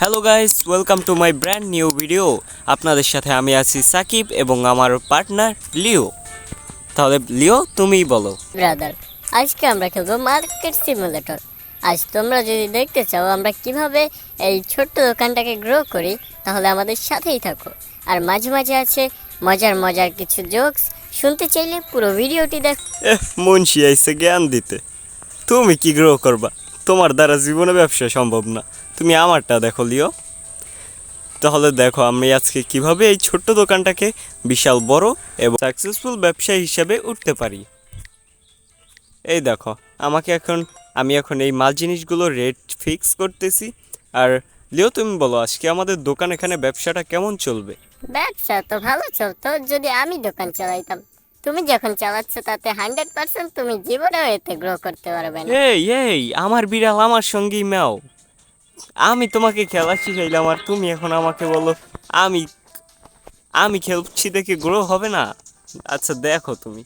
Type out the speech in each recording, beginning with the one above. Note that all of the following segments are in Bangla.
Hello guys, welcome to my brand new video. আপনাদের সাথে আমি আছি সাকিব এবং আমার পার্টনার লিও। তাহলে লিও, তুমিই বলো। ব্রাদার, আজকে আমরা খেলবো মার্কেট সিমুলেটর। আজ তোমরা যদি দেখতে চাও আমরা কিভাবে এই ছোট্ট দোকানটাকে গ্রো করি, তাহলে আমাদের সাথেই থাকো। আর মাঝে মাঝে আছে মজার মজার কিছু জোকস। শুনতে চাইলে পুরো ভিডিওটি দেখো। মুন্সি আইসে জ্ঞান দিতে। তুমি কি গ্রো করবা? তোমার দ্বারা জীবনে ব্যবসা সম্ভব না। তুমি আমারটা দেখো লিও। তাহলে দেখো আমি আজকে কিভাবে এই ছোট্ট দোকানটাকে বিশাল বড় এবং সাকসেসফুল ব্যবসায়ী হিসেবে উঠতে পারি। এই দেখো, আমি এখন এই মাল জিনিসগুলো রেট ফিক্স করতেছি। আর লিও, তুমি বলো আজকে আমাদের দোকান এখানে ব্যবসাটা কেমন চলবে? ব্যবসা তো ভালো চলতো যদি আমি দোকান চালাইতাম। তুমি যখন চালাচ্ছ তাতে 100% তুমি জীবনেও এতে গ্রো করতে পারবে না। এই এই আমার বিড়াল আমার সঙ্গেই ম্যাও। আমি তোমাকে খেলা শিখাইলাম আর তুমি এখন আমাকে বলো আমি আমি খেলছি দেখে গ্রো হবে না? আচ্ছা দেখো তুমি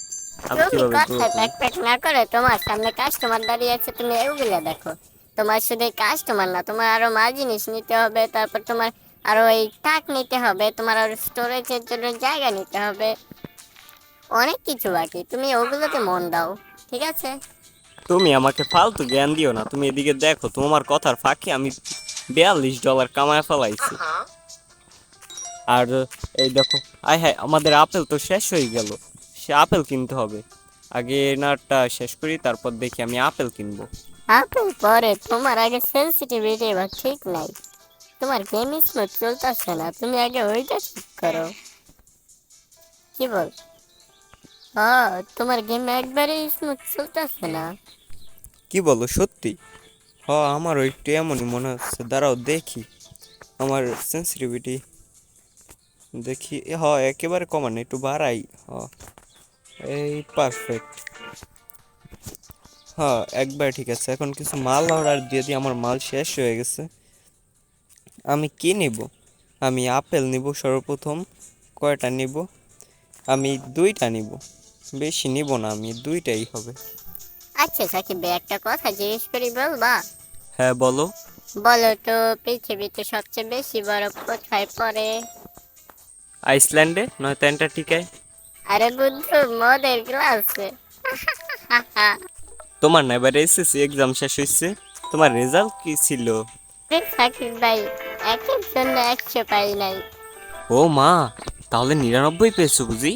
আমি তুমি কিভাবে গ্রো কথায় করি। প্যাক প্যাক না করে তোমার সামনে কাস্টমার দাঁড়িয়ে আছে, তুমি এগুলো দেখো। তোমার শুধু কাস্টমার না, তোমার আরো মাল জিনিস নিতে হবে, তারপর তোমার আরো এই টাক নিতে হবে, তোমার আরো স্টোরেজের জন্য জায়গা নিতে হবে, অনেক কিছু বাকি। তুমি ওগুলোতে মন দাও, ঠিক আছে? তুমি আমাকে ফালতু জ্ঞান দিও না। তুমি এদিকে দেখো, তোমার কথার ফাঁকে আমি $42 কামায় ফেলাইছি। আর এই দেখো, আয় হ্যাঁ, আমাদের আপেল তো শেষ হয়ে গেল। সে আপেল কিনতে হবে। আগে এনারটা শেষ করি, তারপর দেখি আমি আপেল কিনবো। আপেল পরে, তোমার আগে সেন্সিটিভিটি বা ঠিক নাই। তোমার গেম স্মুথ চলতেছে না, তুমি আগে ওইটা ঠিক করো। কি বল? হ্যাঁ, তোমার গেম একবারে স্মুথ চলতেছে না। কি বলো সত্যি? হ, আমারও একটু এমনই মনে হচ্ছে। দাঁড়াও দেখি আমার সেন্সিটিভিটি। দেখি, একেবারে কমান, একটু বাড়াই। এই পারফেক্ট। একবার ঠিক আছে। এখন কিছু মাল অর্ডার দিয়ে দিই, আমার মাল শেষ হয়ে গেছে। আমি কি নিব? আমি আপেল নিব সর্বপ্রথম। কয়টা নিব? আমি দুইটা নিব। বেশি নিব না, আমি দুইটাই হবে। আচ্ছা সাকিব ভাই, একটা কথা জিজ্ঞেস করি, বলবা? হ্যাঁ বলো। বলো তো, পৃথিবীতে সবচেয়ে বেশি বরফ কোথায় পড়ে? আইসল্যান্ডে, নয়তো অ্যান্টার্কটিকায়। আরে বুদ্ধু, মদের গ্লাসে। তোমার না এবার এসএসসি এক্সাম শেষ হয়েছে, তোমার রেজাল্ট কি ছিল? সাকিব ভাই, একের জন্য 100 পাই নাই। ও মা, তাহলে 99 পেয়েছো বুঝি?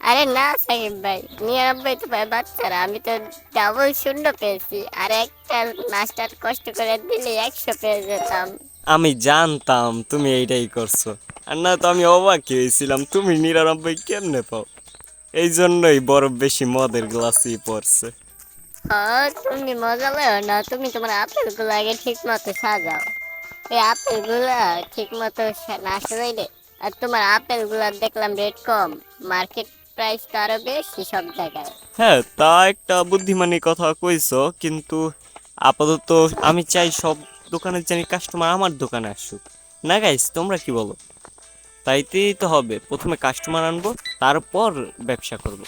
আরে না সাকিব ভাই, 99 তো পায় বাচ্চারা, আমি তো ডাবল শূন্য পেয়েছি। আর একটা মাস্টার কষ্ট করে দিলে 100 পেয়ে যেতাম। আমি জানতাম তুমি এইটাই করছো। আর না তো আমি অবাকই হয়েছিলাম তুমি 99 কেমনে পাও। এই জন্যই বরফ বেশি মদের গ্লাসই পড়ছে। ও, তুমি মজা লও না, তুমি তোমার আপেল গুলো আগে ঠিক মতো সাজাও। এই আপেল গুলা ঠিক মতো না সাজাইলে, আর তোমার আপেল গুলার দেখলাম রেট কম, মার্কেট প্রাইস তো আরো বেশি সব জায়গায়। হ্যাঁ, তা একটা বুদ্ধিমানী কথা কইছো, কিন্তু আপাতত আমি চাই সব দোকানের জানি কাস্টমার আমার দোকানে আসুক। না গাইস, তোমরা কি বলো? তাইতেই তো হবে, প্রথমে কাস্টমার আনবো, তারপর ব্যবসা করব।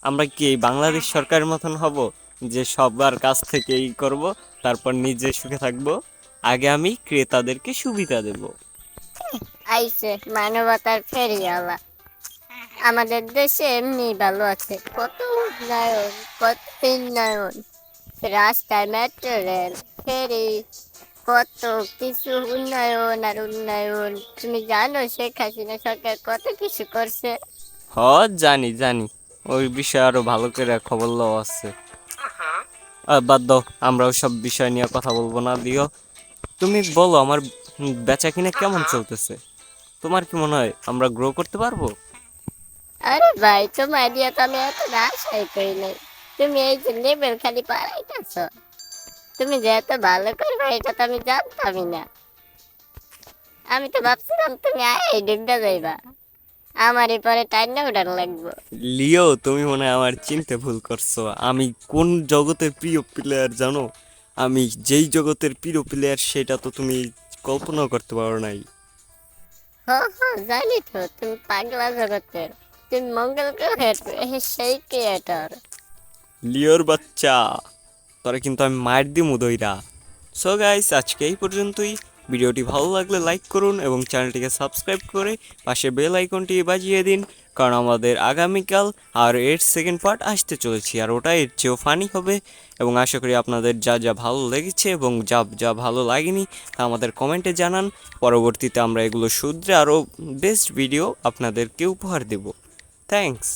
আমরা কি এই বাংলাদেশ সরকারের মতন হব যে সবার কাছ থেকেই করব, তারপর নিজে সুখে থাকবো? আগে আমি ক্রেতাদেরকে সুবিধা দেব। আইসে মানবতার ফেরিওয়ালা। আমাদের দেশে এমনি ভালো আছে, কত উন্নয়ন, কত উন্নয়ন, রাস্তায় মেট্রো রেল, ফেরি, কত কিছু উন্নয়ন আর উন্নয়ন। তুমি জানো শেখ হাসিনা সরকার কত কিছু করছে? হ, জানি জানি। ওই বিষয়ে আরো ভালো করে খবর লওয়া আছে। বাদ দাও, আমরা সব বিষয় নিয়ে কথা বলবো না, দিও। তুমি বলো আমার বেচা কিনা কেমন চলতেছে? তোমার কি মনে হয় আমরা গ্রো করতে পারবো? আরে ভাই, তোমার দিয়ে তো আমি এত আশাই করি নাই। তুমি এই যে লেবেল খালি পারাইতেছ, তুমি যে এত ভালো করবে এটা তো আমি জানতামই না। আমি তো ভাবছিলাম তুমি আয় ডুববে যাইবা, আমারই পরে টাইনা উঠান লাগবো। লিও, তুমি মনে হয় আমার চিনতে ভুল করছো। আমি কোন জগতের প্রিয় প্লেয়ার জানো? আমি যেই জগতের প্রিয় প্লেয়ার সেটা তো তুমি কল্পনাও করতে পারো নাই। হ হ, জানি তো তুমি পাগলা জগতের, তুমি মঙ্গল গ্রহের সেই ক্রিয়েটর। লিওর বাচ্চা, তোরা কিন্তু আমি মায়ের দিমু দইরা। সো গাইস, আজকে এই পর্যন্তই। ভিডিওটি ভালো লাগলে লাইক করুন এবং চ্যানেলটিকে সাবস্ক্রাইব করে পাশে বেল আইকনটি বাজিয়ে দিন, কারণ আমাদের আগামীকাল আর এর সেকেন্ড পার্ট আসতে চলেছি, আর ওটা এর চেয়েও ফানি হবে। এবং আশা করি আপনাদের যা যা ভালো লেগেছে এবং যা যা ভালো লাগেনি তা আমাদের কমেন্টে জানান। পরবর্তীতে আমরা এগুলো শুধরে আরও বেস্ট ভিডিও আপনাদেরকে উপহার দেব। থ্যাঙ্কস।